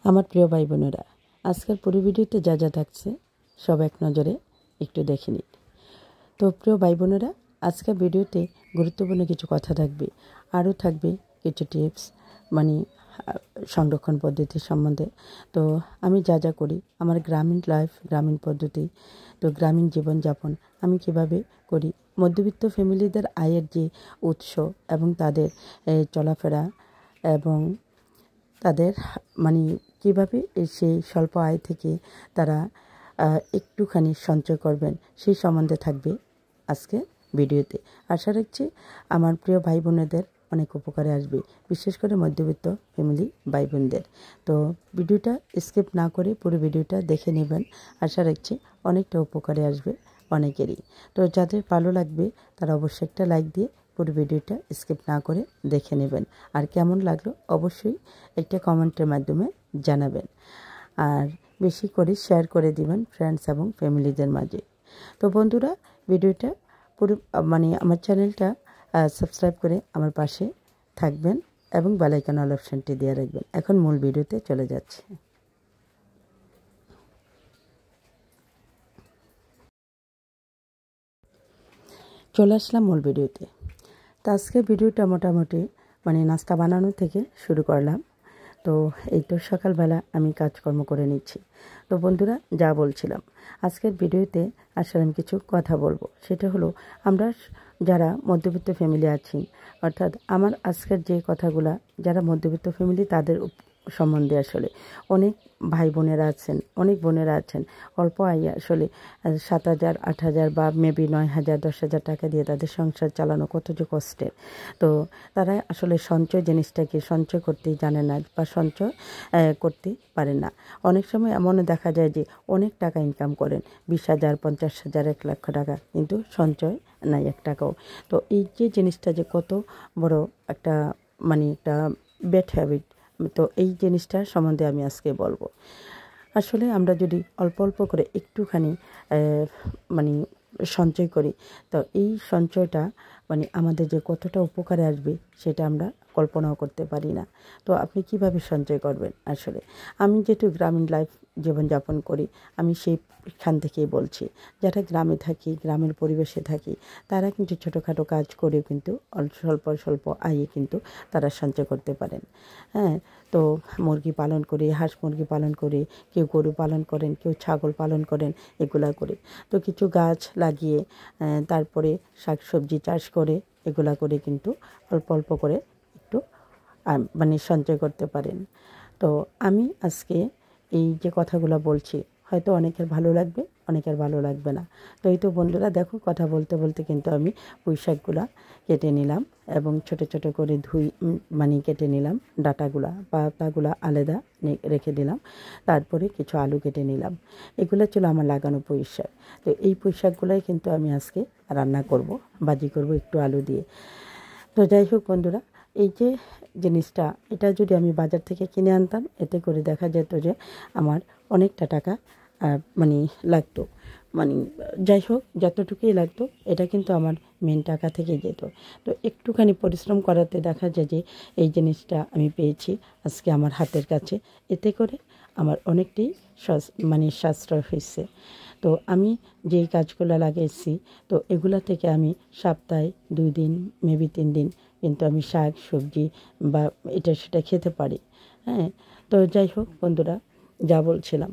আমার প্রিয় ভাই বোনেরা, আজকের পুরো ভিডিওতে যা যা থাকছে সব এক নজরে একটু দেখে নিন। তো প্রিয় ভাই বোনেরা, আজকের ভিডিওতে গুরুত্বপূর্ণ কিছু কথা থাকবে, আরও থাকবে কিছু টিপস সংরক্ষণ পদ্ধতি সম্বন্ধে। তো আমি যা যা করি, আমার গ্রামীণ লাইফ, গ্রামীণ পদ্ধতি, তো গ্রামীণ জীবনযাপন আমি কিভাবে করি, মধ্যবিত্ত ফ্যামিলিদের আয়ের যে উৎস এবং তাদের চলাফেরা এবং তাদের কিভাবে সেই স্বল্প আয় থেকে তারা একটুখানি সঞ্চয় করবেন সেই সম্বন্ধে থাকবে আজকে ভিডিওতে। আশা রাখছি আমার প্রিয় ভাই বোনেদের অনেক উপকারে আসবে, বিশেষ করে মধ্যবিত্ত ফ্যামিলি ভাই বোনদের। তো ভিডিওটা স্কিপ না করে পুরো ভিডিওটা দেখে নেবেন, আশা রাখছি অনেকটা উপকারে আসবে অনেকেরই। তো যাদের ভালো লাগবে তারা অবশ্যই একটা লাইক দিয়ে পুরো ভিডিওটা স্কিপ না করে দেখে নেবেন, আর কেমন লাগলো অবশ্যই একটা কমেন্টের মাধ্যমে জানাবেন, আর বেশি করে শেয়ার করে দিবেন ফ্রেন্ডস এবং ফ্যামিলিদের মাঝে। তো বন্ধুরা, ভিডিওটা পুরো আমার চ্যানেলটা সাবস্ক্রাইব করে আমার পাশে থাকবেন এবং বেল আইকন অল অপশনটি দিয়ে রাখবেন। এখন মূল ভিডিওতে চলে যাচ্ছে। চলে আসলাম মূল ভিডিওতে। তো আজকে ভিডিওটা মোটামুটি নাস্তা বানানো থেকে শুরু করলাম। তো এই তো সকালবেলা আমি কাজকর্ম করে নিচ্ছি। তো বন্ধুরা, যা বলছিলাম, আজকের ভিডিওতে আসলে আমি কিছু কথা বলবো। সেটা হলো, আমরা যারা মধ্যবিত্ত ফ্যামিলি আছি, অর্থাৎ আমার আজকের যে কথাগুলা, যারা মধ্যবিত্ত ফ্যামিলি তাদের সম্বন্ধে আসলে অনেক ভাই বোনেরা আছেন, অনেক বোনেরা আছেন অল্প আয়ে আসলে 7,000, 8,000 বা মেবি 9,000, 10,000 টাকা দিয়ে তাদের সংসার চালানো কত যে কষ্টের। তো তারা আসলে সঞ্চয় জিনিসটাকে সঞ্চয় করতেই জানে না বা সঞ্চয় করতে পারে না। অনেক সময় এমনও দেখা যায় যে অনেক টাকা ইনকাম করেন, 20,000, 50,000, 1 লক্ষ টাকা, কিন্তু সঞ্চয় নাই 1 টাকাও। তো এই যে জিনিসটা যে কত বড় একটা একটা ব্যাড হ্যাবিট, তো এই জিনিসটার সম্বন্ধে আমি আজকে বলবো। আসলে আমরা যদি অল্প অল্প করে একটুখানি সঞ্চয় করি, তো এই সঞ্চয়টা আমাদের যে কতটা উপকারে আসবে সেটা আমরা কল্পনাও করতে পারি না। তো আপনি কিভাবে সঞ্চয় করবেন? আসলে আমি যেহেতু গ্রামীণ লাইফ জীবনযাপন করি, আমি সেইখান থেকেই বলছি। যারা গ্রামে থাকি, গ্রামের পরিবেশে থাকি, তারা কিন্তু ছোটোখাটো কাজ করেও কিন্তু স্বল্প স্বল্প আয়ে কিন্তু তারা সঞ্চয় করতে পারেন। হ্যাঁ, তো মুরগি পালন করে, হাঁস মুরগি পালন করে, কেউ গরু পালন করেন, কেউ ছাগল পালন করেন, এগুলা করে। তো কিছু গাছ লাগিয়ে তারপরে শাকসবজি চাষ করে, এগুলা করে কিন্তু অল্প অল্প করে একটু সঞ্চয় করতে পারেন। তো আমি আজকে এই যে কথাগুলো বলছি, হয়তো অনেকের ভালো লাগবে, অনেকের ভালো লাগবে না। তো এই তো বন্ধুরা, দেখো কথা বলতে বলতে কিন্তু আমি পুঁই শাকগুলা কেটে নিলাম এবং ছোট ছোট করে কেটে নিলাম, ডাঁটাগুলা, পাতাগুলা আলাদা রেখে দিলাম। তারপরে কিছু আলু কেটে নিলাম। এগুলো ছিল আমার লাগানো পুঁই শাক। তো এই পুঁই শাকগুলাই কিন্তু আমি আজকে রান্না করব, ভাজি করব একটু আলু দিয়ে। তো যাই হোক বন্ধুরা, এই যে জিনিসটা, এটা যদি আমি বাজার থেকে কিনে আনতাম, এতে করে দেখা যেত যে আমার অনেকটা টাকা লাগতো। যাই হোক, যতটুকুই লাগতো এটা কিন্তু আমার মেন টাকা থেকে যেত। তো একটুখানি পরিশ্রম করাতে দেখা যায় যে এই জিনিসটা আমি পেয়েছি আজকে আমার হাতের কাছে, এতে করে আমার অনেকটাই সাশ্রয় হয়েছে। তো আমি যেই কাজগুলো লাগিয়েছি, তো এগুলা থেকে আমি সপ্তাহে 2 দিন, মেবি 3 দিন কিন্তু আমি শাক সবজি বা এটা সেটা খেতে পারি। হ্যাঁ, তো যাই হোক বন্ধুরা, যা বলছিলাম,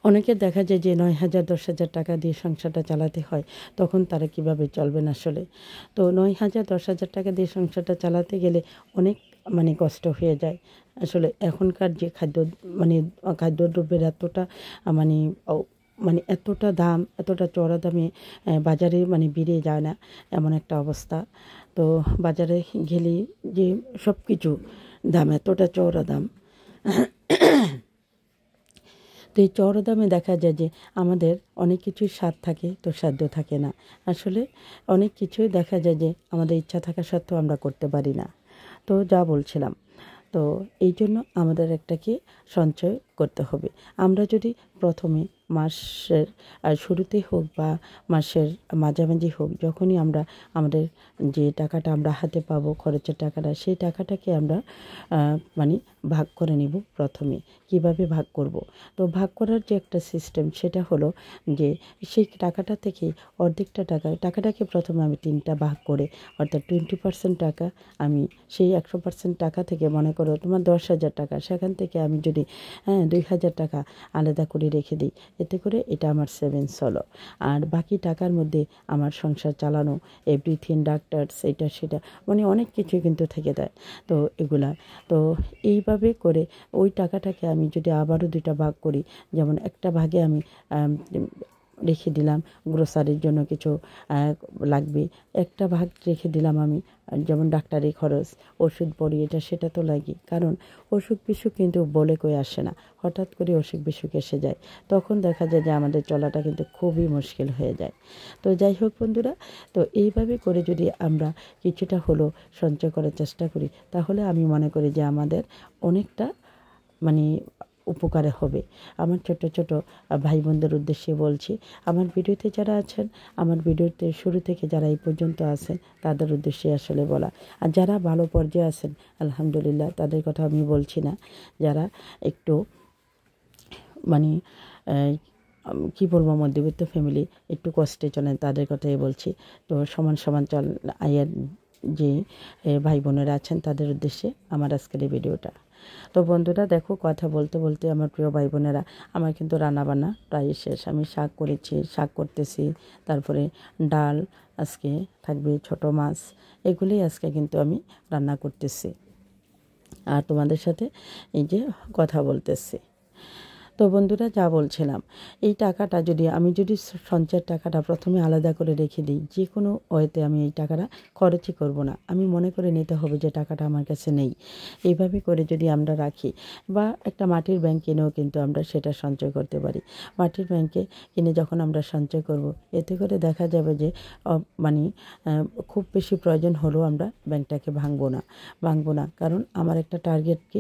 অনেকের দেখা যায় যে 9,000, 10,000 টাকা দিয়ে সংসারটা চালাতে হয়, তখন তারা কিভাবে চলবেন আসলে? তো 9,000, 10,000 টাকা দিয়ে সংসারটা চালাতে গেলে অনেক কষ্ট হয়ে যায় আসলে। এখনকার যে খাদ্যদ্রব্যের এতটা এতটা দাম, এতটা চড়া দামে বাজারে বেড়ে যায় না, এমন একটা অবস্থা। তো বাজারে গেলে যে সব কিছু দাম, এতটা চড়া দাম। তো এই চড়া দামে দেখা যায় যে আমাদের অনেক কিছুই স্বাদ থাকে, তো সাধ্য থাকে না। আসলে অনেক কিছুই দেখা যায় যে আমাদের ইচ্ছা থাকা সত্ত্বেও আমরা করতে পারি না। তো যা বলছিলাম, তো এই জন্য আমাদের একটা কি সঞ্চয় করতে হবে। আমরা যদি প্রথমে মাসের শুরুতেই হোক বা মাসের মাঝামাঝি হোক, যখনই আমরা আমাদের যে টাকাটা আমরা হাতে পাবো, খরচের টাকাটা, সেই টাকাটাকে আমরা মানে ভাগ করে নিব। প্রথমে কিভাবে ভাগ করব? তো ভাগ করার যে একটা সিস্টেম, সেটা হলো যে সেই টাকাটা থেকে অর্ধেকটা টাকাটাকে প্রথমে আমি 3টা ভাগ করে, অর্থাৎ 20% টাকা আমি সেই 100% টাকা থেকে, মনে করো তোমার 10,000 টাকা, সেখান থেকে আমি যদি 2,000 টাকা আলাদা করে রেখে দিই, এতে করে এটা আমার সেভিংস হলো। আর বাকি টাকার মধ্যে আমার সংসার চালানো, এভরিথিং, ডাক্তারস, এটা সেটা, মানে অনেক কিছু কিন্তু থেকে দেয়। তো এগুলা, তো এইভাবে করে ওই টাকাটাকে আমি যদি আবারও 2টা ভাগ করি, যেমন একটা ভাগে আমি রেখে দিলাম গ্রোসারির জন্য কিছু লাগবে, একটা ভাগ রেখে দিলাম আমি যেমন ডাক্তারি খরচ, ওষুধ পড়ি, এটা সেটা তো লাগে, কারণ অসুখ বিসুখ কিন্তু বলে কই আসে না, হঠাৎ করে অসুখ বিসুখ এসে যায়, তখন দেখা যায় যে আমাদের চলাটা কিন্তু খুবই মুশকিল হয়ে যায়। তো যাই হোক বন্ধুরা, তো এইভাবে করে যদি আমরা কিছুটা হলো সঞ্চয় করার চেষ্টা করি, তাহলে আমি মনে করি যে আমাদের অনেকটা মানে উপকারে হবে। আমার ছোট ছোট ভাই বোনদের উদ্দেশ্যে বলছি, আমার ভিডিওতে যারা আছেন, আমার ভিডিওতে শুরু থেকে যারা এই পর্যন্ত আছেন, তাদের উদ্দেশ্যে আসলে বলা। আর যারা ভালো পর্যায়ে আছেন, আলহামদুলিল্লাহ, তাদের কথা আমি বলছি না। যারা একটু মানে কী বলবো, মধ্যবিত্ত ফ্যামিলি, একটু কষ্টে চলেন, তাদের কথাই বলছি। তো সমান সমান আয়ের যে ভাই বোনেরা আছেন, তাদের উদ্দেশ্যে আমার আজকের এই ভিডিওটা। তো বন্ধুরা দেখো, কথা বলতে বলতে আমার প্রিয় ভাই বোনেরা, আমার কিন্তু রান্নাবান্না প্রায় শেষ। আমি শাক করেছি, শাক করতেছি, তারপরে ডাল, আজকে থাকবে ছোট মাছ, এগুলি আজকে কিন্তু আমি রান্না করতেছি আর তোমাদের সাথে এই যে কথা বলতেছি। তো বন্ধুরা, যা বলছিলাম, এই টাকাটা যদি আমি সঞ্চয়ের টাকাটা প্রথমে আলাদা করে রেখে দিই, যে কোনো ওয়েতে আমি এই টাকাটা খরচই করব না, আমি মনে করে নিতে হবে যে টাকাটা আমার কাছে নেই। এইভাবে করে যদি আমরা রাখি, বা একটা মাটির ব্যাংক কিনেও কিন্তু আমরা সেটা সঞ্চয় করতে পারি। মাটির ব্যাংকে কিনে যখন আমরা সঞ্চয় করব, এতে করে দেখা যাবে যে মানে খুব বেশি প্রয়োজন হলেও আমরা ব্যাংকটাকে ভাঙবো না, কারণ আমার একটা টার্গেট কি,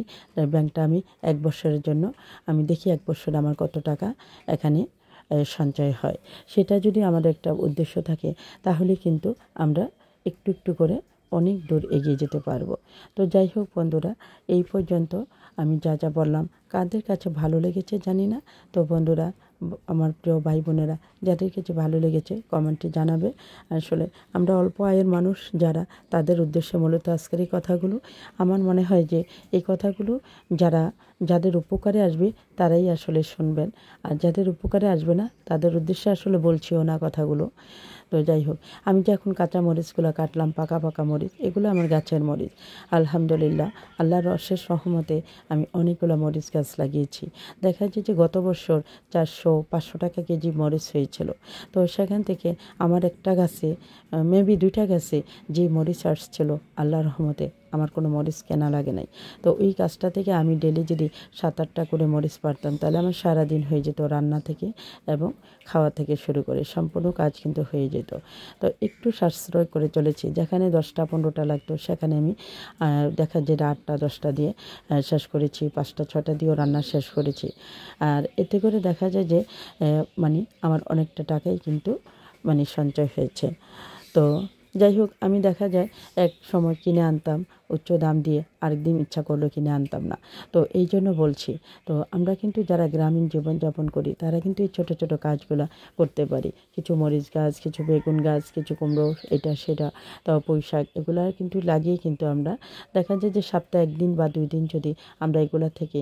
ব্যাংকটা আমি 1 বছরের জন্য আমি দেখি 1 বছরে আমার কত টাকা এখানে সঞ্চয় হয়। সেটা যদি আমাদের একটা উদ্দেশ্য থাকে, তাহলে কিন্তু আমরা একটু একটু করে অনেক দূর এগিয়ে যেতে পারবো। তো যাই হোক বন্ধুরা, এই পর্যন্ত আমি যা যা বললাম, কাদের কাছে ভালো লেগেছে জানি না। তো বন্ধুরা, আমার প্রিয় ভাই বোনেরা, যাদের কাছে ভালো লেগেছে কমেন্টে জানাবে। আসলে আমরা অল্প আয়ের মানুষ যারা, তাদের উদ্দেশ্যে মূলত আজকের এই কথাগুলো। আমার মনে হয় যে এই কথাগুলো যাদের উপকারে আসবে তারাই আসলে শুনবেন, আর যাদের উপকারে আসবে না তাদের উদ্দেশ্যে আসলে বলছিও না কথাগুলো। তো যাই হোক, আমি যে এখন কাঁচা মরিচগুলো কাটলাম, পাকা পাকা মরিচ, এগুলো আমার গাছের মরিচ। আলহামদুলিল্লাহ, আল্লাহর অশেষ রহমতে আমি অনেকগুলো মরিচ গাছ লাগিয়েছি। দেখা যায় যে গত বছর 400-500 টাকা কেজি মরিচ হয়েছিল। তো সেখান থেকে আমার একটা গাছে, মেবি 2টা গাছে যে মরিচ আসছিল, আল্লাহর রহমতে আমার কোনো মরিচ কেনা লাগে নাই। তো ওই গাছটা থেকে আমি ডেলি যদি 7-8টা করে মরিচ পারতাম, তাহলে আমার সারাদিন হয়ে যেত, রান্না থেকে এবং খাওয়া থেকে শুরু করে সম্পূর্ণ কাজ কিন্তু হয়ে যেত। তো একটু সাশ্রয় করে চলেছি, যেখানে 10টা-15টা লাগতো, সেখানে আমি দেখা যায় 8টা-10টা দিয়ে শেষ করেছি, 5টা-6টা দিয়েও রান্না শেষ করেছি। আর এতে করে দেখা যায় যে মানে আমার অনেকটা টাকাই কিন্তু সঞ্চয় হয়েছে। তো যাই হোক, আমি দেখা যায় এক সময় কিনে আনতাম উচ্চ দাম দিয়ে, আরেকদিন ইচ্ছা করলো কিনে আনতাম না। তো এই জন্য বলছি, তো আমরা কিন্তু যারা গ্রামীণ জীবনযাপন করি, তারা কিন্তু এই ছোটো ছোটো কাজগুলো করতে পারি। কিছু মরিচ গাছ, কিছু বেগুন গাছ, কিছু কুমড়ো, এটা সেটা, তাও পুঁই শাক, এগুলো কিন্তু লাগিয়ে কিন্তু আমরা দেখা যায় যে সপ্তাহে 1 দিন বা 2 দিন যদি আমরা এগুলো থেকে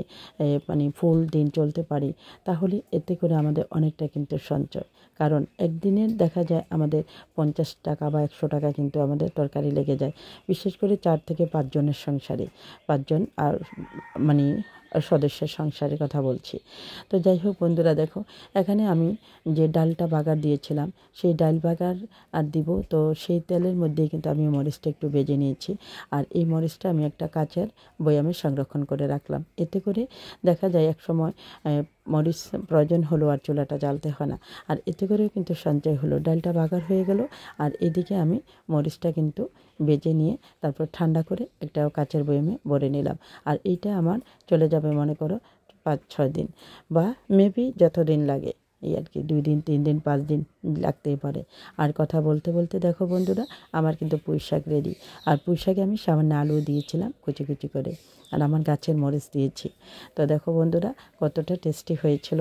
ফুল দিন চলতে পারি, তাহলে এতে করে আমাদের অনেকটা কিন্তু সঞ্চয়। কারণ একদিনের দেখা যায় আমাদের 50 টাকা বা 100 টাকা কিন্তু আমাদের তরকারি লেগে যায়, বিশেষ করে 4 থেকে 5 জনের সংসারে, 5 জন আর সদস্যের সংসারের কথা বলছি। তো যাই হোক বন্ধুরা, দেখো এখানে আমি যে ডালটা বাগার দিয়েছিলাম, সেই ডাল বাগার আর দিব, তো সেই তেলের মধ্যেই কিন্তু আমি মরিচটা একটু ভেজে নিয়েছি। আর এই মরিচটা আমি একটা কাচের বয়ামে সংরক্ষণ করে রাখলাম। এতে করে দেখা যায় এক সময় মরিচ প্রয়োজন হলো আর চুলাটা জ্বালতে হয় না। আর এতে করেও কিন্তু সঞ্চয় হলো, ডালটা বাগার হয়ে গেল, আর এদিকে আমি মরিচটা কিন্তু বেজে নিয়ে তারপর ঠান্ডা করে একটা কাচের বয়ামে ভরে নিলাম। আর এইটা আমার চলে যাবে মনে করো 5-6 দিন, বা মেবি যতদিন লাগে। এই আর কি 2 দিন 3 দিন 5 দিন লাগতেই পারে। আর কথা বলতে বলতে দেখো বন্ধুরা, আমার কিন্তু পুঁই শাক রেডি। আর পুঁই শাকে আমি সামান্য আলু দিয়েছিলাম কুচি কুচি করে, আর আমার গাছের মরিচ দিয়েছি। তো দেখো বন্ধুরা কতটা টেস্টি হয়েছিল,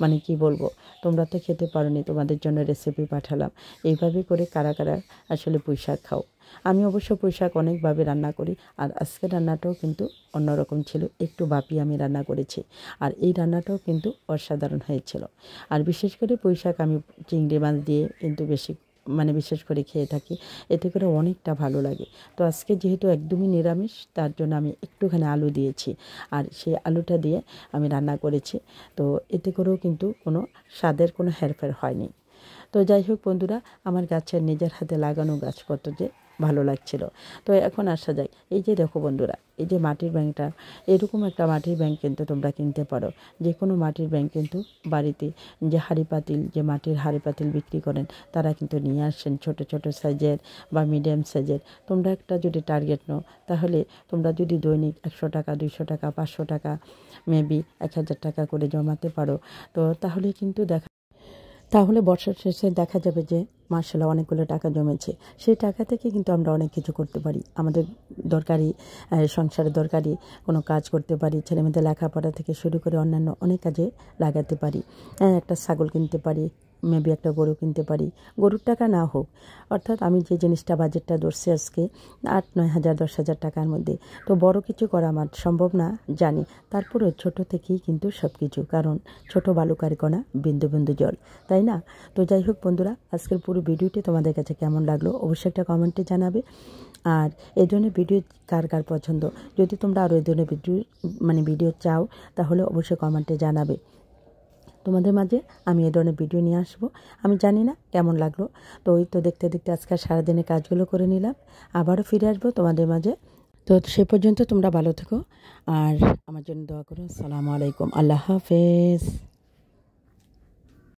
মানে কি বলবো, তোমরা তো খেতে পারোনি, তোমাদের জন্য রেসিপি পাঠালাম। এইভাবে করে কারা কারা আসলে পুঁই শাক খাও। আমি অবশ্য পুঁই শাক অনেকভাবে রান্না করি, আর আজকের রান্নাটাও কিন্তু অন্যরকম ছিল, একটু ভাপিয়ে আমি রান্না করেছি। আর এই রান্নাটাও কিন্তু অসাধারণ হয়েছিল। আর বিশেষ করে পুঁই শাক আমি চিংড়ি মাছ দিয়ে কিন্তু মানে বিশেষ করে খেয়ে থাকি, এতে করে অনেকটা ভালো লাগে। তো আজকে যেহেতু একদমই নিরামিষ, তার জন্য আমি একটুখানি আলু দিয়েছি, আর সেই আলুটা দিয়ে আমি রান্না করেছি। তো এতে করেও কিন্তু কোনো স্বাদের কোনো হেরফের হয়নি। তো যাই হোক বন্ধুরা, আমার গাছের নিজের হাতে লাগানো গাছ কত যে ভালো লাগছিল। তো এখন আসা যায়, এই যে দেখো বন্ধুরা, এই যে মাটির ব্যাংকটা, এরকম একটা মাটির ব্যাংক কিন্তু তোমরা কিনতে পারো। যে কোনো মাটির ব্যাংক কিন্তু বাড়িতে যে হাঁড়ি পাতিল, যে মাটির হাঁড়ি পাতিল বিক্রি করেন, তারা কিন্তু নিয়ে আসেন ছোট ছোট সাইজের বা মিডিয়াম সাইজের। তোমরা একটা যদি টার্গেট নাও, তাহলে তোমরা যদি দৈনিক 100 টাকা 200 টাকা 500 টাকা মেবি 1000 টাকা করে জমাতে পারো, তো তাহলে বছর শেষে দেখা যাবে যে মাশাআল্লাহ অনেকগুলো টাকা জমেছে। সেই টাকা থেকে কিন্তু আমরা অনেক কিছু করতে পারি। আমাদের দরকারি, সংসারে দরকারি কোনো কাজ করতে পারি। ছেলেমেয়েদের লেখাপড়া থেকে শুরু করে অন্যান্য অনেক কাজে লাগাতে পারি। একটা ছাগল কিনতে পারি, মেবি একটা গরু কিনতে পারি। গরুর টাকা না হোক, অর্থাৎ আমি যে জিনিসটা বাজেটটা ধরছি আজকে 8-9 হাজার 10,000 টাকার মধ্যে, তো বড় কিছু করা আমার সম্ভব না জানি, তারপরেও ছোট থেকেই কিন্তু সব কিছু, কারণ ছোট বালুকার কণা বিন্দু বিন্দু জল, তাই না? তো যাই হোক বন্ধুরা, আজকের পুরো ভিডিওটি তোমাদের কাছে কেমন লাগলো অবশ্যই একটা কমেন্টে জানাবে। আর এই ধরনের ভিডিও কার কার পছন্দ, যদি তোমরা আরও এই ধরনের ভিডিও চাও, তাহলে অবশ্যই কমেন্টে জানাবে। তোমাদের মাঝে আমি এ ধরনের ভিডিও নিয়ে আসবো। আমি জানি না কেমন লাগলো। তো ওই তো দেখতে দেখতে আজকাল সারাদিনে কাজগুলো করে নিলাম, আবারও ফিরে আসবো তোমাদের মাঝে। তো সে পর্যন্ত তোমরা ভালো থেকো, আর আমার জন্য দোয়া করো। আসসালামু আলাইকুম, আল্লাহ হাফেজ।